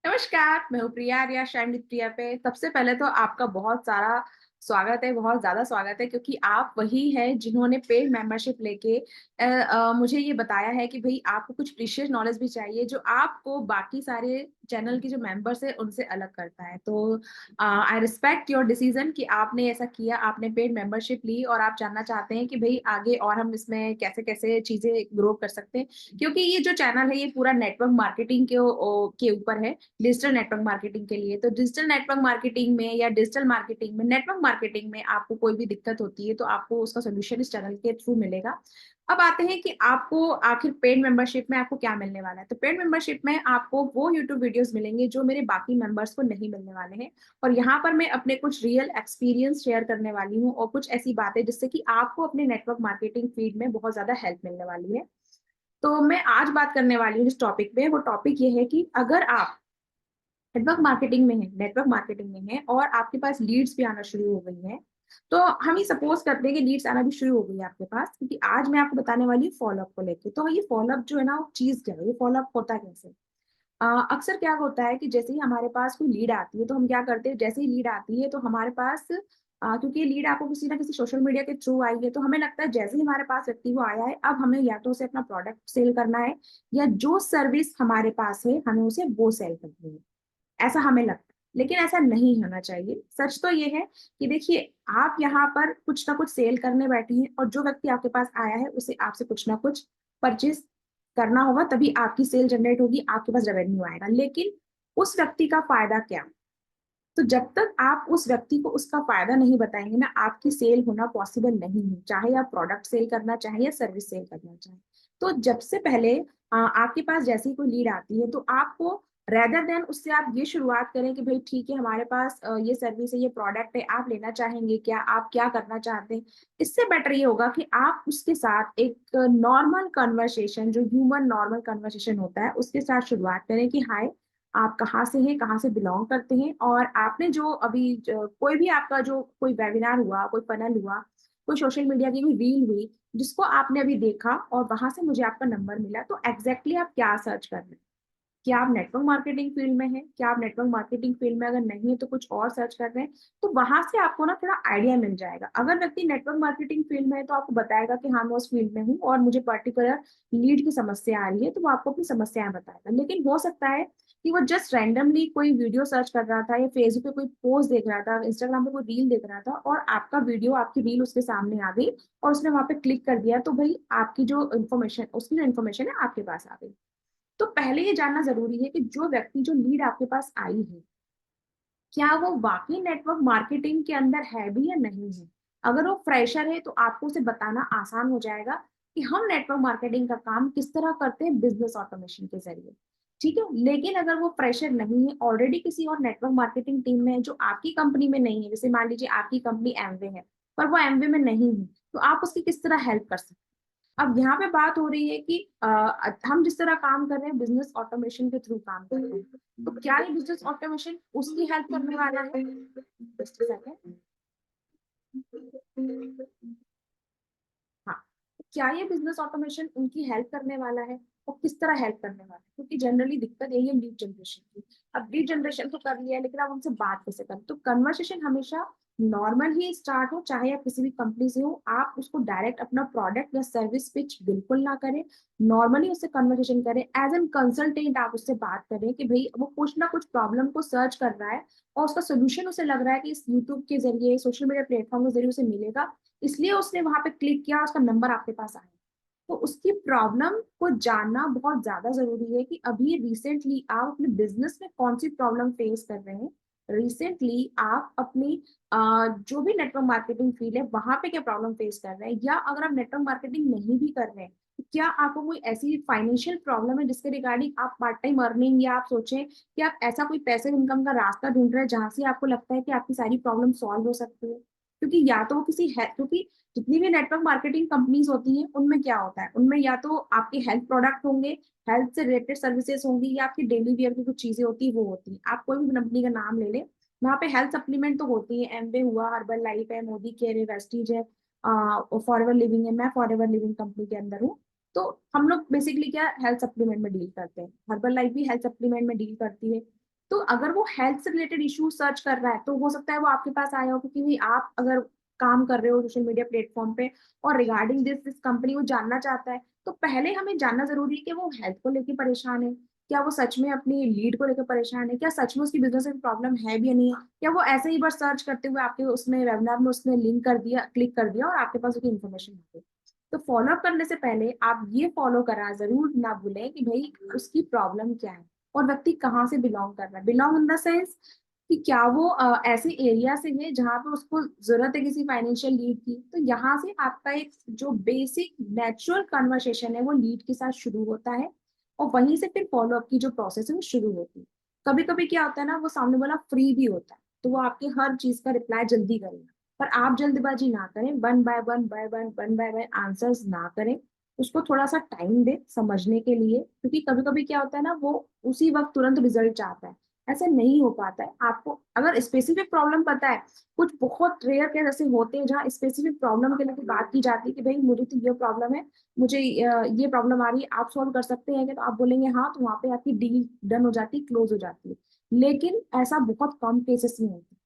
नमस्कार, मैं हूँ प्रिया आर्या शाइन विद प्रिया पे। सबसे पहले तो आपका बहुत सारा स्वागत है, बहुत ज़्यादा स्वागत है क्योंकि आप वही हैं जिन्होंने पेड मेंबरशिप लेके मुझे ये बताया है कि भई आपको कुछ प्रीशियस नॉलेज भी चाहिए जो आपको बाकी सारे चैनल के जो मेंबर्स हैं उनसे अलग करता है। तो आई रिस्पेक्ट योर डिसीजन कि आपने ऐसा किया, आपने पेड मेंबरशिप ली और आप जानना चाहते हैं कि भई आगे और हम इसमें कैसे-कैसे चीज़ें ग्रो कर सकते हैं। क्योंकि ये जो चैनल है ये पूरा नेटवर्क मार्केटिंग के ऊपर है। डिजिटल नेटवर्क मार्केटिंग के लिए। तो डिजिटल नेटवर्क मार्केटिंग में या डिजिटल मार्केटिंग में, नेटवर्क मार्केटिंग में आपको कोई भी दिक्कत होती है, तो आपको उसका सॉल्यूशन इस चैनल के थ्रू मिलेगा। अब आते हैं कि आपको आखिर पेड मेंबरशिप में आपको क्या मिलने वाला है। तो पेड मेंबरशिप में आपको वो यूट्यूब वीडियोज़ मिलेंगे जो मेरे बाकी मेंबर्स को नहीं मिलने वाले हैं। और यहाँ पर मैं अपने कुछ रियल एक्सपीरियंस शेयर करने वाली हूँ और कुछ ऐसी बातें जिससे कि आपको अपने नेटवर्क मार्केटिंग फील्ड में बहुत ज़्यादा हेल्प मिलने वाली है। तो मैं आज बात करने वाली हूँ जिस टॉपिक पे, वो टॉपिक ये है कि अगर आप नेटवर्क मार्केटिंग में है और आपके पास लीड्स भी आना शुरू हो गई हैं, तो हम ये सपोज़ करते हैं कि लीड्स आना भी शुरू हो गई है आपके पास, क्योंकि आज मैं आपको बताने वाली हूँ फ़ॉलो-अप को लेके। तो ये फ़ॉलो-अप जो है ना, वो चीज़ क्या है? ये फ़ॉलो-अप होता कैसे? अक्सर क्या होता है कि जैसे ही हमारे पास कोई लीड आती है, तो हम क्या करते हैं, जैसे ही लीड आती है तो हमारे पास क्योंकि ये लीड आपको किसी न किसी सोशल मीडिया के थ्रू आई है, तो हमें लगता है जैसे ही हमारे पास व्यक्ति वो आया है, अब हमें या तो उसे अपना प्रोडक्ट सेल करना है या जो सर्विस हमारे पास है, हमें उसे वो सेल करनी है। ऐसा हमें लगता है, लेकिन ऐसा नहीं होना चाहिए। सच तो ये है कि देखिए, आप यहाँ पर कुछ ना कुछ सेल करने बैठी हैं और जो व्यक्ति आपके पास आया है, उसे आपसे कुछ ना कुछ परचेज़ करना होगा, तभी आपकी सेल जनरेट होगी, आपके पास रेवेन्यू आएगा। लेकिन उस व्यक्ति का फ़ायदा क्या? तो जब तक आप उस व्यक्ति को उसका फ़ायदा नहीं बताएँगे ना, आपकी सेल होना पॉसिबल नहीं है, चाहे आप प्रोडक्ट सेल करना चाहें या सर्विस सेल करना चाहें। तो जब से पहले आपके पास जैसे ही कोई लीड आती है, तो आपको रेदर देन उससे आप ये शुरुआत करें कि भई ठीक है, हमारे पास ये सर्विस है, ये प्रोडक्ट है, आप लेना चाहेंगे क्या? आप क्या करना चाहते हैं? इससे बेटर ये होगा कि आप उसके साथ एक नॉर्मल कन्वर्सेशन, जो ह्यूमन नॉर्मल कन्वर्सेशन होता है, उसके साथ शुरुआत करें कि हाय, आप कहाँ से हैं, कहाँ से बिलॉन्ग करते हैं और आपने जो अभी कोई भी आपका जो कोई वेबिनार हुआ, कोई फनल हुआ, कोई सोशल मीडिया की कोई रील हुई, जिसको आपने अभी देखा और वहाँ से मुझे आपका नंबर मिला, तो एग्ज़ैक्टली आप क्या सर्च कर रहे हैं? क्या आप नेटवर्क मार्केटिंग फील्ड में हैं? क्या आप नेटवर्क मार्केटिंग फील्ड में अगर नहीं है तो कुछ और सर्च कर रहे हैं? तो वहाँ से आपको ना थोड़ा आइडिया मिल जाएगा। अगर व्यक्ति नेटवर्क मार्केटिंग फील्ड में है तो आपको बताएगा कि हाँ, मैं उस फील्ड में हूँ और मुझे पर्टिकुलर लीड की समस्या आ रही है, तो वो आपको अपनी समस्याएँ बताएगा। लेकिन हो सकता है कि वो जस्ट रैंडमली कोई वीडियो सर्च कर रहा था या फेसबुक पे कोई पोस्ट देख रहा था, इंस्टाग्राम पे कोई रील देख रहा था और आपका वीडियो, आपकी रील उसके सामने आ गई और उसने वहाँ पे क्लिक कर दिया, तो भई आपकी जो इन्फॉर्मेशन, उसकी जो इन्फॉर्मेशन है आपके पास आ गई। तो पहले ये जानना ज़रूरी है कि जो व्यक्ति, जो लीड आपके पास आई है, क्या वो वाक़ई नेटवर्क मार्केटिंग के अंदर है भी या नहीं है? अगर वो फ्रेशर है तो आपको उसे बताना आसान हो जाएगा कि हम नेटवर्क मार्केटिंग का काम किस तरह करते हैं बिज़नेस ऑटोमेशन के ज़रिए, ठीक है? लेकिन अगर वो फ्रेशर नहीं है, ऑलरेडी किसी और नेटवर्क मार्केटिंग टीम में है जो आपकी कंपनी में नहीं है, जैसे मान लीजिए आपकी कंपनी एमवे है, पर वो एमवे में नहीं है, तो आप उसकी किस तरह हेल्प कर सकते हैं? अब यहाँ पे बात हो रही है कि हम जिस तरह काम कर रहे हैं, बिज़नेस ऑटोमेशन के थ्रू काम कर रहे हैं। तो क्या ये बिज़नेस ऑटोमेशन उसकी हेल्प करने वाला है? Just a second. हाँ, तो क्या ये बिज़नेस ऑटोमेशन उनकी हेल्प करने वाला है? और किस तरह हेल्प करने वाला है? क्योंकि जनरली दिक्कत यही है लीड जनरेशन की। अब लीड जनरेशन तो कर लिया है, लेकिन अब उनसे बात कैसे करें? तो कन्वर्सेशन हमेशा नॉर्मल ही स्टार्ट हो, चाहे आप किसी भी कंपनी से हो, आप उसको डायरेक्ट अपना प्रोडक्ट या सर्विस पिच बिल्कुल ना करें। नॉर्मली उससे कन्वर्सेशन करें, एज़ एन कंसल्टेंट आप उससे बात करें कि भई वो कुछ ना कुछ प्रॉब्लम को सर्च कर रहा है और उसका सॉल्यूशन उसे लग रहा है कि इस यूट्यूब के ज़रिए, सोशल मीडिया प्लेटफ़ॉर्म के ज़रिए उसे मिलेगा, इसलिए उसने वहाँ पे क्लिक किया और उसका नंबर आपके पास आया। तो उसकी प्रॉब्लम को जानना बहुत ज़्यादा ज़रूरी है कि अभी रिसेंटली आप अपने बिज़नेस में कौन-सी प्रॉब्लम फेस कर रहे हैं। रिसेंटली आप अपनी जो भी नेटवर्क मार्केटिंग फ़ील्ड है, वहाँ पे क्या प्रॉब्लम फेस कर रहे हैं, या अगर आप नेटवर्क मार्केटिंग नहीं भी कर रहे हैं, तो क्या आपको कोई ऐसी फाइनेंशियल प्रॉब्लम है जिसके रिगार्डिंग आप पार्ट टाइम अर्निंग, या आप सोचें कि आप ऐसा कोई पैसिव इनकम का रास्ता ढूँढ रहे हैं, जहाँ से आपको लगता है कि आपकी सारी प्रॉब्लम सॉल्व हो सकती है? क्योंकि या तो वो किसी है, क्योंकि जितनी भी नेटवर्क मार्केटिंग कंपनीज़ होती हैं, उनमें क्या होता है, उनमें या तो आपके हेल्थ प्रोडक्ट होंगे, हेल्थ से रिलेटेड सर्विसेज़ होंगी, या आपकी डेली वियर की कुछ चीज़ें होती हैं, वो होती हैं। आप कोई भी कंपनी का नाम ले लें, वहाँ पे हेल्थ सप्लीमेंट तो होती हैं, एमवे हुआ, हर्बल लाइफ है, मोदी केयर है, वेस्टीज है, फॉरएवर लिविंग है, मैं फॉरएवर लिविंग कंपनी के अंदर हूँ। तो हम लोग बेसिकली क्या हेल्थ सप्लीमेंट में डील करते हैं। हर्बल लाइफ भी हेल्थ सप्लीमेंट में डील करती है। तो अगर वो हेल्थ से रिलेटेड इशू सर्च कर रहा है तो हो सकता है वो आपके पास आया हो, क्योंकि भाई आप अगर काम कर रहे हो सोशल मीडिया प्लेटफॉर्म पे और रिगार्डिंग दिस दिस कंपनी वो जानना चाहता है, तो पहले हमें जानना जरूरी है कि वो हेल्थ को लेकर परेशान है, क्या वो सच में अपनी लीड को लेकर परेशान है, क्या सच में उसकी बिजनेस में प्रॉब्लम है भी या नहीं है, या वो ऐसे ही बस सर्च करते हुए आपके उसमें वेबिनार में उसने लिंक कर दिया, क्लिक कर दिया और आपके पास उसकी इन्फॉर्मेशन आ गई। तो फॉलो अप करने से पहले आप ये फॉलो करा जरूर ना भूलें कि भाई उसकी प्रॉब्लम क्या है और व्यक्ति कहाँ से बिलोंग कर रहा है। बिलोंग इन द सेंस कि क्या वो ऐसे एरिया से है जहाँ पे उसको जरूरत है किसी फाइनेंशियल लीड की, तो यहाँ से आपका एक जो बेसिक नेचुरल कन्वर्सेशन है वो लीड के साथ शुरू होता है और वहीं से फिर फॉलो अप की जो प्रोसेस है वो शुरू होती है। कभी कभी क्या होता है ना, वो सामने वाला फ्री भी होता है तो वो आपके हर चीज का रिप्लाई जल्दी करेगा, पर आप जल्दबाजी ना करें, वन बाय वन आंसर्स ना करें, उसको थोड़ा सा टाइम दे समझने के लिए, क्योंकि कभी कभी क्या होता है ना, वो उसी वक्त तुरंत रिजल्ट चाहता है, ऐसा नहीं हो पाता है। आपको अगर स्पेसिफिक प्रॉब्लम पता है, कुछ बहुत रेयर केस ऐसे होते हैं जहाँ स्पेसिफिक प्रॉब्लम के लिए बात की जाती है कि भाई मुझे तो ये प्रॉब्लम है, मुझे ये प्रॉब्लम आ रही है, आप सॉल्व कर सकते हैं क्या, तो आप बोलेंगे हाँ, तो वहां पे आपकी डील डन हो जाती है, क्लोज हो जाती है। लेकिन ऐसा बहुत कम केसेस में होता है।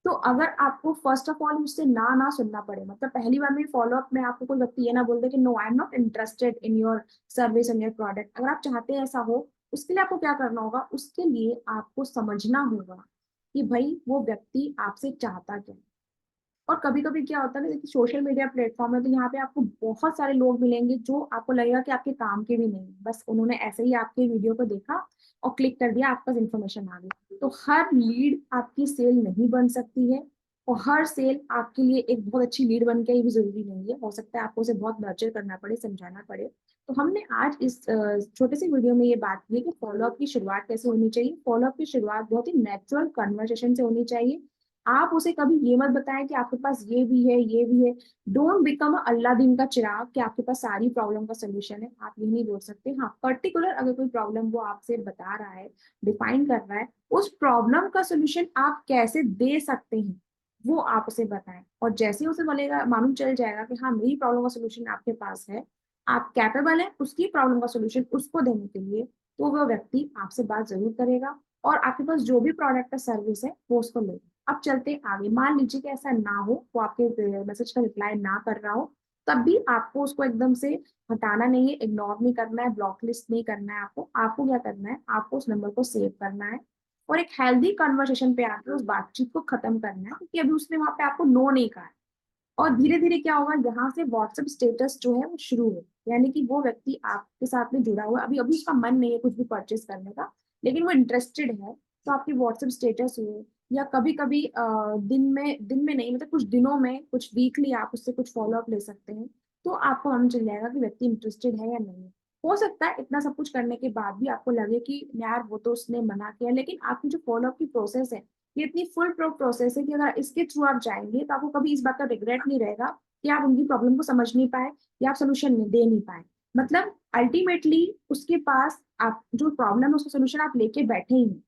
तो अगर आपको फर्स्ट ऑफ ऑल मुझसे ना ना सुनना पड़े, मतलब पहली बार में फॉलो अप में आपको कोई व्यक्ति ये ना बोल दे कि no I am not interested in your service and your product, अगर आप चाहते हैं ऐसा हो, उसके लिए आपको क्या करना होगा, उसके लिए आपको समझना होगा कि भाई वो व्यक्ति आपसे चाहता क्या है। और कभी कभी क्या होता है ना, देखिए सोशल मीडिया प्लेटफॉर्म है तो यहाँ पे आपको बहुत सारे लोग मिलेंगे जो आपको लगेगा कि आपके काम के भी नहीं है, बस उन्होंने ऐसे ही आपके वीडियो को देखा और क्लिक कर दिया, आपके पास इन्फॉर्मेशन आ गई। तो हर लीड आपकी सेल नहीं बन सकती है और हर सेल आपके लिए एक बहुत अच्छी लीड बन के भी जरूरी नहीं है, हो सकता है आपको उसे बहुत नर्चर करना पड़े, समझाना पड़े। तो हमने आज इस छोटे से वीडियो में ये बात की कि फॉलोअप की शुरुआत कैसे होनी चाहिए। फॉलोअप की शुरुआत बहुत ही नेचुरल कन्वर्सेशन से होनी चाहिए। आप उसे कभी ये मत बताएं कि आपके पास ये भी है ये भी है। डोंट बिकम अल्लादीन का चिराग कि आपके पास सारी प्रॉब्लम का सोल्यूशन है, आप ये नहीं बोल सकते। हाँ, पर्टिकुलर अगर कोई प्रॉब्लम वो आपसे बता रहा है, डिफाइन कर रहा है, उस प्रॉब्लम का सोल्यूशन आप कैसे दे सकते हैं वो आप उसे बताएं। और जैसे ही उसे बोलेगा, मालूम चल जाएगा कि हाँ मेरी प्रॉब्लम का सोल्यूशन आपके पास है, आप कैपेबल है उसकी प्रॉब्लम का सोल्यूशन उसको देने के लिए, तो वो व्यक्ति आपसे बात जरूर करेगा और आपके पास जो भी प्रोडक्ट या सर्विस है वो उसको लेगा। अब चलते हैं आगे। मान लीजिए कि ऐसा ना हो, वो आपके मैसेज का रिप्लाई ना कर रहा हो, तब भी आपको उसको एकदम से हटाना नहीं है, इग्नोर नहीं करना है, ब्लॉक लिस्ट नहीं करना है। आपको आपको क्या करना है, आपको उस नंबर को सेव करना है और एक हेल्दी कन्वर्सेशन पे आकर उस बातचीत को खत्म करना है, क्योंकि अभी उसने वहां पे आपको नो नहीं कहा है। और धीरे धीरे क्या होगा, यहाँ से व्हाट्सएप स्टेटस जो है वो शुरू हो, यानी कि वो व्यक्ति आपके साथ में जुड़ा हुआ है, अभी अभी उसका मन नहीं है कुछ भी परचेस करने का, लेकिन वो इंटरेस्टेड है, तो आपकी व्हाट्सएप स्टेटस हुए या कभी कभी दिन में नहीं, मतलब कुछ दिनों में, कुछ वीकली आप उससे कुछ फॉलो अप ले सकते हैं। तो आपको मालूम चल जाएगा कि व्यक्ति इंटरेस्टेड है या नहीं है। हो सकता है इतना सब कुछ करने के बाद भी आपको लगे कि यार वो तो उसने मना किया, लेकिन आपकी जो फॉलो अप की प्रोसेस है ये इतनी फुल प्रोसेस है कि अगर इसके थ्रू आप जाएंगे तो आपको कभी इस बात का रिग्रेट नहीं रहेगा कि आप उनकी प्रॉब्लम को समझ नहीं पाए या आप सोल्यूशन दे नहीं पाए। मतलब अल्टीमेटली उसके पास आप जो प्रॉब्लम है उसका सोल्यूशन आप लेके बैठे ही नहीं।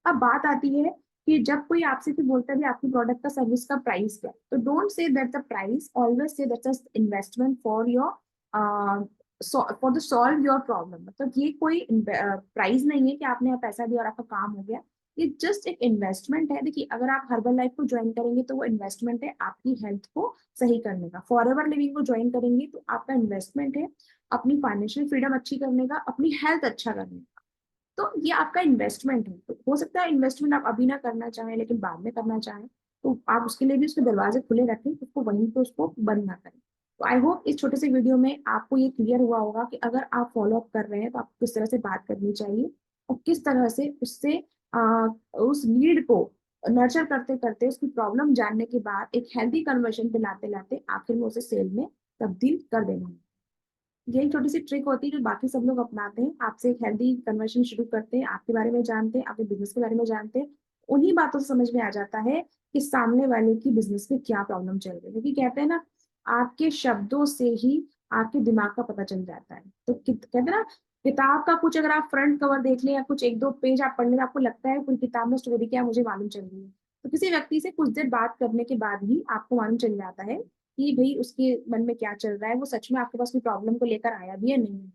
अब बात आती है कि जब कोई आपसे भी बोलता है भी आपकी प्रोडक्ट का सर्विस का प्राइस क्या है, तो don't say that the price, always say that's investment for your for the solve your problem. मतलब ये कोई प्राइस नहीं है कि आपने यहाँ पैसा दिया और आपका काम हो गया, ये जस्ट एक इन्वेस्टमेंट है। देखिए अगर आप हर्बल लाइफ को ज्वाइन करेंगे तो वो इन्वेस्टमेंट है आपकी हेल्थ को सही करने का, फॉर एवर लिविंग को ज्वाइन करेंगे तो आपका इन्वेस्टमेंट है अपनी फाइनेंशियल फ्रीडम अच्छी करने का, अपनी हेल्थ अच्छा करने का। तो ये आपका इन्वेस्टमेंट है। तो हो सकता है इन्वेस्टमेंट आप अभी ना करना चाहें लेकिन बाद में करना चाहें, तो आप उसके लिए भी उसके दरवाजे खुले रखें, उसको वहीं पे उसको बंद ना करें। तो आई होप इस छोटे से वीडियो में आपको ये क्लियर हुआ होगा कि अगर आप फॉलो अप कर रहे हैं तो आपको किस तरह से बात करनी चाहिए और किस तरह से उससे उस लीड को नर्चर करते करते उसकी प्रॉब्लम जानने के बाद एक हेल्दी कन्वर्जन पे लाते लाते आखिर में उसे सेल में तब्दील कर देना है। यही छोटी सी ट्रिक होती है जो बाकी सब लोग अपनाते हैं, आपसे एक हेल्दी कन्वर्सेशन शुरू करते हैं, आपके बारे में जानते हैं, आपके बिजनेस के बारे में जानते हैं, उन्हीं बातों से समझ में आ जाता है कि सामने वाले की बिजनेस में क्या प्रॉब्लम चल रही है। क्योंकि कहते हैं ना, आपके शब्दों से ही आपके दिमाग का पता चल जाता है। तो कहते हैं ना, किताब का कुछ अगर आप फ्रंट कवर देख लें या कुछ एक दो पेज आप पढ़ लें, आपको लगता है पूरी किताब में स्टोरी क्या है मुझे मालूम चल रही है। तो किसी व्यक्ति से कुछ देर बात करने के बाद ही आपको मालूम चल जाता है कि भाई उसके मन में क्या चल रहा है, वो सच में आपके पास कोई प्रॉब्लम को लेकर आया भी है नहीं है।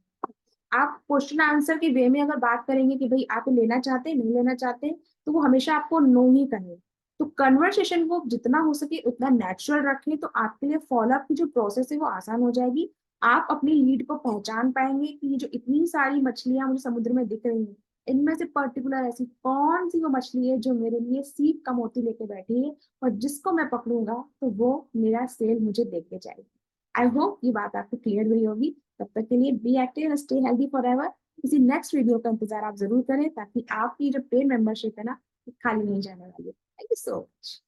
आप क्वेश्चन आंसर के वे में अगर बात करेंगे कि भाई आप ये लेना चाहते हैं नहीं लेना चाहते, तो वो हमेशा आपको नो ही कहें। तो कन्वर्सेशन को जितना हो सके उतना नेचुरल रखें, तो आपके लिए फॉलोअप की जो प्रोसेस है वो आसान हो जाएगी। आप अपनी लीड को पहचान पाएंगे कि ये जो इतनी सारी मछलियां मुझे समुद्र में दिख रही हैं, इनमें से पर्टिकुलर ऐसी कौन सी वो मछली है जो मेरे लिए सीप का मोती लेके बैठी है, और जिसको मैं पकड़ूंगा तो वो मेरा सेल मुझे देके जाएगी। आई होप ये बात आपको क्लियर हुई होगी। तब तक के लिए be active and stay healthy for ever. किसी नेक्स्ट वीडियो का इंतजार आप जरूर करें, ताकि आपकी जो पेड मेंबरशिप है ना, वो खाली नहीं जाने वाली है। Thank you so much.